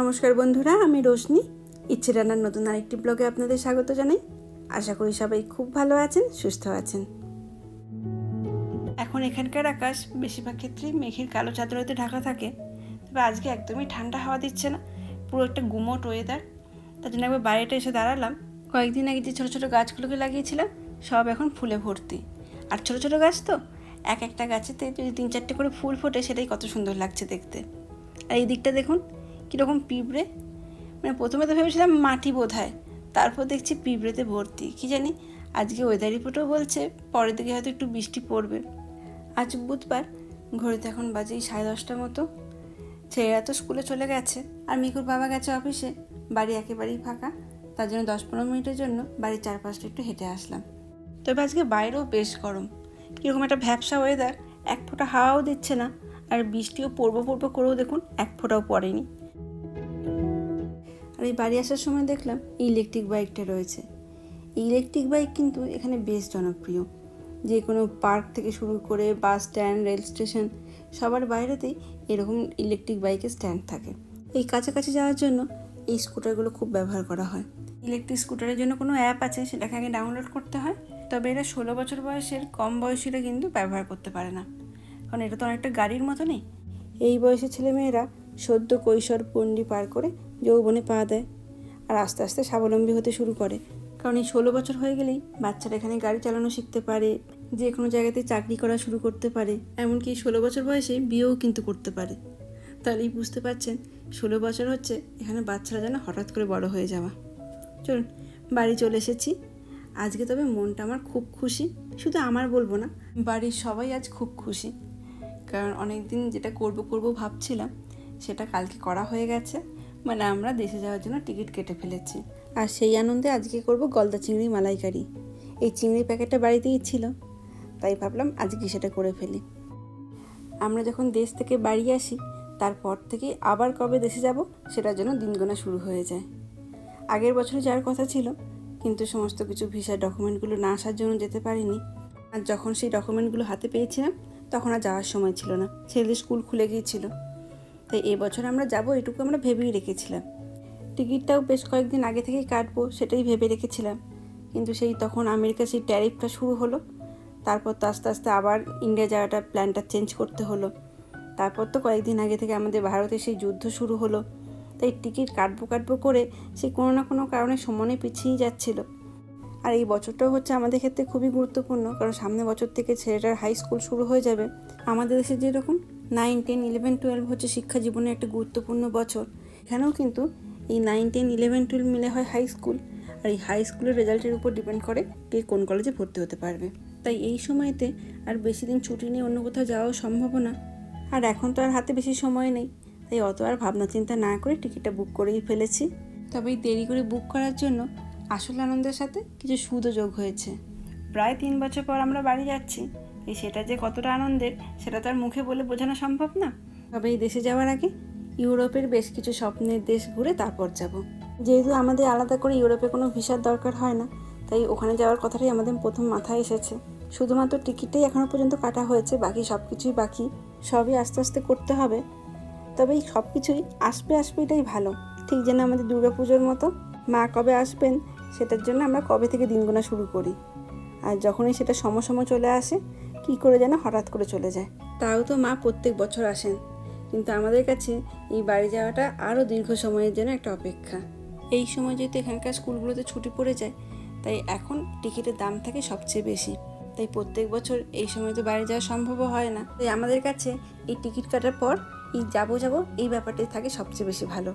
নমস্কার বন্ধুরা, আমি রোশনি। ইচ্ছে রান্নার নতুন আরেকটি ব্লগে আপনাদের স্বাগত জানাই। আশা করি সবাই খুব ভালো আছেন, সুস্থ আছেন। এখন এখানকার আকাশ বেশিরভাগ ক্ষেত্রেই মেঘের কালো চাদরতে ঢাকা থাকে, তবে আজকে একদমই ঠান্ডা হাওয়া দিচ্ছে না, পুরো একটা গুমোট ওয়েদার। তার জন্য একবার বাইরেটা এসে দাঁড়ালাম। কয়েকদিন আগে যে ছোটো ছোটো গাছগুলোকে লাগিয়েছিলাম সব এখন ফুলে ভর্তি। আর ছোটো ছোটো গাছ তো, এক একটা গাছেতে যদি 3-4টে করে ফুল ফোটে সেটাই কত সুন্দর লাগছে দেখতে। আর এই দিকটা দেখুন কীরকম পিঁপড়ে, মানে প্রথমে তো ভেবেছিলাম মাটি বোধহয়, তারপর দেখছি পিঁপড়েতে ভর্তি। কি জানি আজকে ওয়েদার রিপোর্টও বলছে পরের দিকে হয়তো একটু বৃষ্টি পড়বে। আজ বুধবার, ঘড়িতে এখন বাজে 10:30 মতো। ছেলেরা তো স্কুলে চলে গেছে আর মিকুর বাবা গেছে অফিসে। বাড়ি একেবারেই ফাঁকা, তার জন্য 10-15 মিনিটের জন্য বাড়ির চারপাশটা একটু হেঁটে আসলাম। তবে আজকে বাইরেও বেশ গরম, কীরকম একটা ভ্যাপসা ওয়েদার, এক ফোঁটা হাওয়াও দিচ্ছে না, আর বৃষ্টিও পড়বো করেও দেখুন এক ফোঁটাও পড়েনি। আর এই বাড়ি আসার সময় দেখলাম ইলেকট্রিক বাইকটা রয়েছে। ইলেকট্রিক বাইক কিন্তু এখানে বেশ জনপ্রিয়। যে কোনো পার্ক থেকে শুরু করে বাস স্ট্যান্ড, রেল স্টেশন, সবার বাইরেতেই এরকম ইলেকট্রিক বাইকের স্ট্যান্ড থাকে। এই কাছাকাছি যাওয়ার জন্য এই স্কুটারগুলো খুব ব্যবহার করা হয়। ইলেকট্রিক স্কুটারের জন্য কোনো অ্যাপ আছে, সেটাকে আগে ডাউনলোড করতে হয়। তবে এরা 16 বছর বয়সের কম বয়সীরা কিন্তু ব্যবহার করতে পারে না, কারণ এটা তো অনেকটা গাড়ির মতনই। এই বয়সের ছেলেমেয়েরা সদ্য কৈশোর পণ্ডি পার করে যৌবনে পা দেয় আর আস্তে আস্তে স্বাবলম্বী হতে শুরু করে। কারণ এই 16 বছর হয়ে গেলেই বাচ্চারা এখানে গাড়ি চালানো শিখতে পারে, যে কোনো জায়গাতে চাকরি করা শুরু করতে পারে, এমনকি 16 বছর বয়সে বিয়েও কিন্তু করতে পারে। তাহলেই বুঝতে পারছেন 16 বছর হচ্ছে এখানে বাচ্চারা যেন হঠাৎ করে বড় হয়ে যাওয়া। চলুন, বাড়ি চলে এসেছি আজকে। তবে মনটা আমার খুব খুশি, শুধু আমার বলবো না, বাড়ির সবাই আজ খুব খুশি। কারণ অনেক দিন যেটা করব ভাবছিলাম সেটা কালকে করা হয়ে গেছে। মানে আমরা দেশে যাওয়ার জন্য টিকিট কেটে ফেলেছি। আর সেই আনন্দে আজকে করব গলদা চিংড়ি মালাইকারি। এই চিংড়ি প্যাকেটটা বাড়িতেই ছিল, তাই ভাবলাম আজকে সেটা করে ফেলি। আমরা যখন দেশ থেকে বাড়ি আসি তারপর থেকে আবার কবে দেশে যাব সেটার জন্য দিন গোনা শুরু হয়ে যায়। আগের বছরে যাওয়ার কথা ছিল, কিন্তু সমস্ত কিছু ভিসার ডকুমেন্টগুলো না আসার জন্য যেতে পারিনি। আর যখন সেই ডকুমেন্টগুলো হাতে পেয়েছিলাম তখন আর যাওয়ার সময় ছিল না, ছেলেদের স্কুল খুলে গিয়েছিল। তাই এবছর আমরা যাব এটুকু আমরা ভেবেই রেখেছিলাম। টিকিটটাও বেশ কয়েকদিন আগে থেকেই কাটবো সেটাই ভেবে রেখেছিলাম, কিন্তু সেই তখন আমেরিকা সেই ট্যারিফটা শুরু হলো। তারপর তো আস্তে আস্তে আবার ইন্ডিয়া যাওয়াটা প্ল্যানটা চেঞ্জ করতে হলো। তারপর তো কয়েকদিন আগে থেকে আমাদের ভারতে সেই যুদ্ধ শুরু হলো। তাই টিকিট কাটবো করে সেই কোনো না কোনো কারণে সময় পিছিয়েই যাচ্ছিল। আর এই বছরটাও হচ্ছে আমাদের ক্ষেত্রে খুবই গুরুত্বপূর্ণ, কারণ সামনের বছর থেকে ছেলেটার হাই স্কুল শুরু হয়ে যাবে। আমাদের দেশে যেরকম 9, 10, 11, 12 হচ্ছে শিক্ষা জীবনের একটা গুরুত্বপূর্ণ বছর, এখানেও কিন্তু এই 9, 10, 11, 12 মিলে হয় হাই স্কুল। আর এই হাই স্কুলের রেজাল্টের উপর ডিপেন্ড করে কে কোন কলেজে ভর্তি হতে পারবে। তাই এই সময়তে আর বেশি দিন ছুটি নিয়ে অন্য কোথাও যাওয়াও সম্ভব না। আর এখন তো আর হাতে বেশি সময় নেই, তাই অত আর ভাবনা চিন্তা না করে টিকিটটা বুক করেই ফেলেছি। তবে এই দেরি করে বুক করার জন্য আসল আনন্দের সাথে কিছু সুদও যোগ হয়েছে। প্রায় 3 বছর পর আমরা বাড়ি যাচ্ছি, সেটা যে কতটা আনন্দের সেটা তো আর মুখে বলে বোঝানো সম্ভব না। তবে এই দেশে যাওয়ার আগে ইউরোপের বেশ কিছু স্বপ্নের দেশ ঘুরে তারপর যাব। যেহেতু আমাদের আলাদা করে ইউরোপে কোনো ভিসার দরকার হয় না, তাই ওখানে যাওয়ার কথাটাই আমাদের প্রথম মাথায় এসেছে। শুধুমাত্র টিকিটটাই এখনও পর্যন্ত কাটা হয়েছে, বাকি সব কিছুই বাকি, সবই আস্তে আস্তে করতে হবে। তবে এই সব কিছুই আসবে এটাই ভালো। ঠিক যেন আমাদের দুর্গাপুজোর মতো, মা কবে আসবেন সেটার জন্য আমরা কবে থেকে দিন গোনা শুরু করি, আর যখনই সেটা সম চলে আসে কি করে যেন হঠাৎ করে চলে যায়। তাও তো মা প্রত্যেক বছর আসেন, কিন্তু আমাদের কাছে এই বাড়ি যাওয়াটা আরও দীর্ঘ সময়ের জন্য একটা অপেক্ষা। এই সময় যেহেতু এখানকার স্কুলগুলোতে ছুটি পড়ে যায়, তাই এখন টিকিটের দাম থাকে সবচেয়ে বেশি। তাই প্রত্যেক বছর এই সময় তো বাড়ি যাওয়া সম্ভবও হয় না। তাই আমাদের কাছে এই টিকিট কাটার পর এই যাবো এই ব্যাপারটাই থাকে সবচেয়ে বেশি ভালো।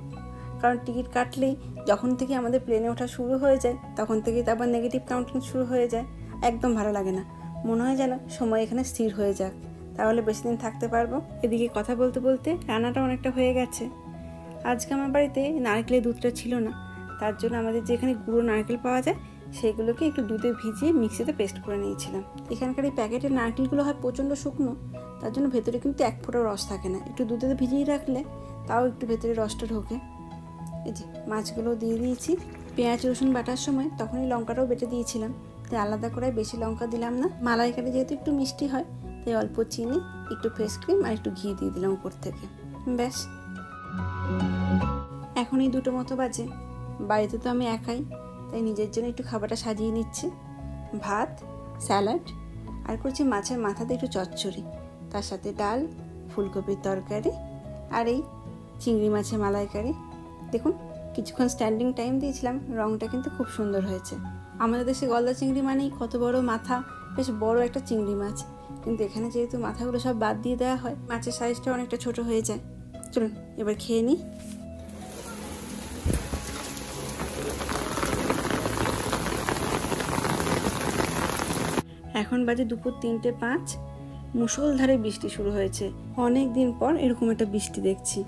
কারণ টিকিট কাটলেই যখন থেকে আমাদের প্লেনে ওঠা শুরু হয়ে যায় তখন থেকেই তো আবার নেগেটিভ কাউন্টিং শুরু হয়ে যায়। একদম ভালো লাগে না, মনে হয় যেন সময় এখানে স্থির হয়ে যাক, তাহলে বেশি দিন থাকতে পারবো। এদিকে কথা বলতে বলতে রান্নাটা অনেকটা হয়ে গেছে। আজকে আমার বাড়িতে নারকেলের দুধটা ছিল না, তার জন্য আমাদের যেখানে গুঁড়ো নারকেল পাওয়া যায় সেগুলোকে একটু দুধে ভিজিয়ে মিক্সিতে পেস্ট করে নিয়েছিলাম। এখানকার এই প্যাকেটের নারকেলগুলো হয় প্রচণ্ড শুকনো, তার জন্য ভেতরে কিন্তু এক ফোঁটাও রস থাকে না। একটু দুধে ভিজিয়ে রাখলে তাও একটু ভেতরে রসটা ঢোকে। এই যে মাছগুলো দিয়ে দিয়েছি। পেঁয়াজ রসুন বাটার সময় তখনই লঙ্কাটাও বেটে দিয়েছিলাম, তাই আলাদা করে বেশি লঙ্কা দিলাম না। মালাইকারি যেহেতু একটু মিষ্টি হয়, তাই অল্প চিনি, একটু ফ্রেশ ক্রিম আর একটু ঘি দিয়ে দিলাম উপর থেকে। ব্যাস, এখন এই 2টো মতো বাজে। বাড়িতে তো আমি একাই, তাই নিজের জন্য একটু খাবারটা সাজিয়ে নিচ্ছি। ভাত, স্যালাড আর করছি মাছের মাথা দিয়ে একটু চচ্চড়ি, তার সাথে ডাল, ফুলকপির তরকারি আর এই চিংড়ি মাছের মালাইকারি। দেখুন কিছুক্ষণ স্ট্যান্ডিং টাইম দিয়েছিলাম, রঙটা কিন্তু খুব সুন্দর হয়েছে। আমাদের দেশে গলদা চিংড়ি মানেই কত বড় মাথা, বেশ বড় একটা চিংড়ি মাছ, কিন্তু এখানে যেহেতু মাথাগুলো সব বাদ দিয়ে দেওয়া হয়, মাছের সাইজটা অনেকটা ছোট হয়ে যায়। চলুন এবার খেয়ে নিই। এখন বাজে দুপুর 3:05। মুষলধারে বৃষ্টি শুরু হয়েছে। অনেক দিন পর এরকম একটা বৃষ্টি দেখছি।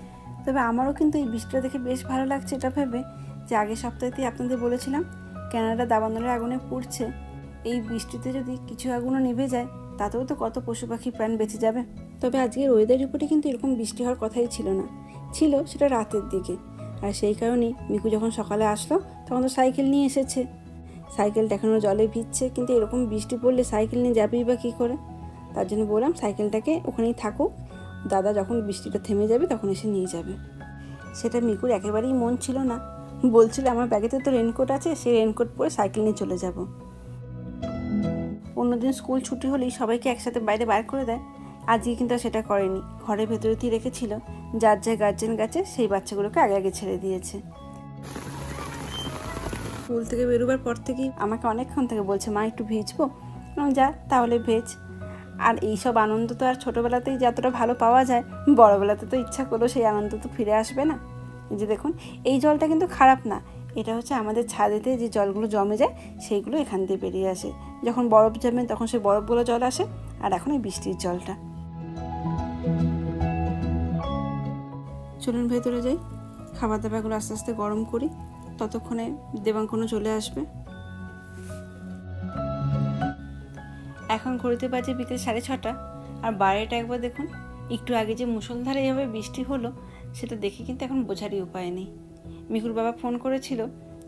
তবে আমারও কিন্তু এই বৃষ্টিটা দেখে বেশ ভালো লাগছে, এটা ভেবে যে আগের সপ্তাহেতেই আপনাদের বলেছিলাম কানাডা দাবানলের আগুনে পুড়ছে। এই বৃষ্টিতে যদি কিছু আগুনও নিভে যায়, তাতেও তো কত পশু পাখি প্রাণ বেঁচে যাবে। তবে আজকের ওয়েদার রিপোর্টে কিন্তু এরকম বৃষ্টি হওয়ার কথাই ছিল না, ছিল সেটা রাতের দিকে। আর সেই কারণেই মিকু যখন সকালে আসলো তখন তো সাইকেল নিয়ে এসেছে। সাইকেলটা এখনও জলে ভিজছে, কিন্তু এরকম বৃষ্টি পড়লে সাইকেল নিয়ে যাবেই বা কী করে। তার জন্য বললাম সাইকেলটাকে ওখানেই থাকুক, দাদা যখন বৃষ্টিটা থেমে যাবে তখন এসে নিয়ে যাবে। সেটা মিকুর একেবারেই মন ছিল না, বলছিল আমার ব্যাগেতে তো রেনকোট আছে, সেই রেনকোট পরে সাইকেল নিয়ে চলে যাব। অন্যদিন স্কুল ছুটি হলেই সবাইকে একসাথে বাইরে বার করে দেয়, আজকে কিন্তু সেটা করেনি। ঘরের ভেতরেতেই রেখেছিল, যার যা গার্জেন গেছে সেই বাচ্চাগুলোকে আগে আগে ছেড়ে দিয়েছে। স্কুল থেকে বেরোবার পর থেকেই আমাকে অনেকক্ষণ থেকে বলছে মা একটু ভিজবো, যা তাহলে ভেজ। আর এইসব আনন্দ তো আর ছোটোবেলাতেই যতটা ভালো পাওয়া যায়, বড়োবেলাতে তো ইচ্ছা করলেও সেই আনন্দ তো ফিরে আসবে না। এই যে দেখুন, এই জলটা কিন্তু খারাপ না, এটা হচ্ছে আমাদের ছাদেতে যে জলগুলো জমে যায় সেইগুলো এখান দিয়ে বেরিয়ে আসে। যখন বরফ জমে তখন সেই বরফগুলো জল আসে, আর এখন এই বৃষ্টির জলটা। চলুন ভেতরে যাই, খাবার দাবারগুলো আস্তে আস্তে গরম করি, ততক্ষণে দেবাঙ্কনও চলে আসবে। এখন ঘড়িতে বাজে বিকেল 6:30, আর বাইরেটা একবার দেখুন। একটু আগে যে মুষলধারে এভাবে বৃষ্টি হলো সেটা দেখে কিন্তু এখন বোঝারই উপায় নেই। মিকুর বাবা ফোন করেছিল,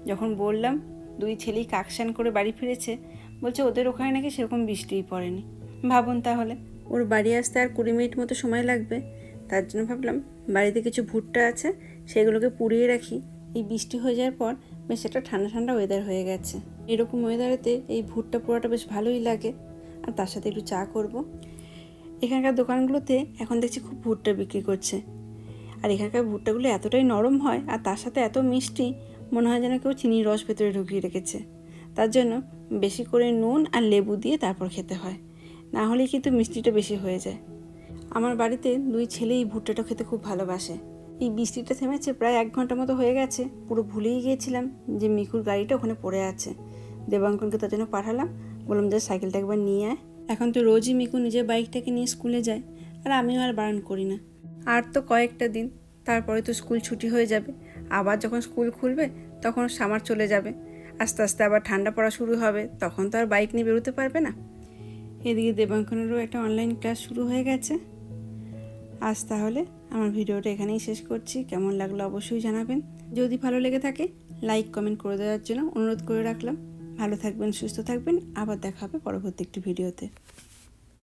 যখন বললাম 2 ছেলেই কাকশান করে বাড়ি ফিরেছে, বলছে ওদের ওখানে নাকি সেরকম বৃষ্টিই পড়েনি। ভাবুন তাহলে, ওর বাড়ি আসতে আর 20 মিনিট মতো সময় লাগবে। তার জন্য ভাবলাম বাড়িতে কিছু ভুট্টা আছে, সেগুলোকে পুড়িয়ে রাখি, এই বৃষ্টি হয়ে যাওয়ার পর বেশ একটা ঠান্ডা ঠান্ডা ওয়েদার হয়ে গেছে। এরকম ওয়েদারেতে এই ভুট্টা পোড়াটা বেশ ভালোই লাগে, আর তার সাথে একটু চা করব। এখানকার দোকানগুলোতে এখন দেখছি খুব ভুট্টা বিক্রি করছে, আর এখানকার ভুট্টাগুলো এতটাই নরম হয় আর তার সাথে এত মিষ্টি, মনে হয় যেন কেউ চিনির রস ভেতরে ঢুকিয়ে রেখেছে। তার জন্য বেশি করে নুন আর লেবু দিয়ে তারপর খেতে হয়, না হলে কিন্তু মিষ্টিটা বেশি হয়ে যায়। আমার বাড়িতে 2 ছেলে এই ভুট্টাটা খেতে খুব ভালোবাসে। এই বৃষ্টিটা থেমেছে প্রায় 1 ঘন্টা মতো হয়ে গেছে, পুরো ভুলেই গিয়েছিলাম যে মিকুর গাড়িটা ওখানে পড়ে আছে। দেবাঙ্কনকে তার জন্য পাঠালাম, বললাম যে সাইকেলটা একবার নিয়ে আয়। এখন তো রোজই মিকু নিজের বাইকটাকে নিয়ে স্কুলে যায়, আর আমিও আর বারণ করি না। আর তো কয়েকটা দিন, তারপরে তো স্কুল ছুটি হয়ে যাবে। আবার যখন স্কুল খুলবে তখন সামার চলে যাবে, আস্তে আস্তে আবার ঠান্ডা পড়া শুরু হবে, তখন তো আর বাইক নিয়ে বেরোতে পারবে না। এদিকে দেবাঙ্কনেরও একটা অনলাইন ক্লাস শুরু হয়ে গেছে। আজ তাহলে আমার ভিডিওটা এখানেই শেষ করছি। কেমন লাগলো অবশ্যই জানাবেন। যদি ভালো লেগে থাকে লাইক কমেন্ট করে দেওয়ার জন্য অনুরোধ করে রাখলাম। ভালো থাকবেন, সুস্থ থাকবেন, আবার দেখা হবে পরবর্তী একটি ভিডিওতে।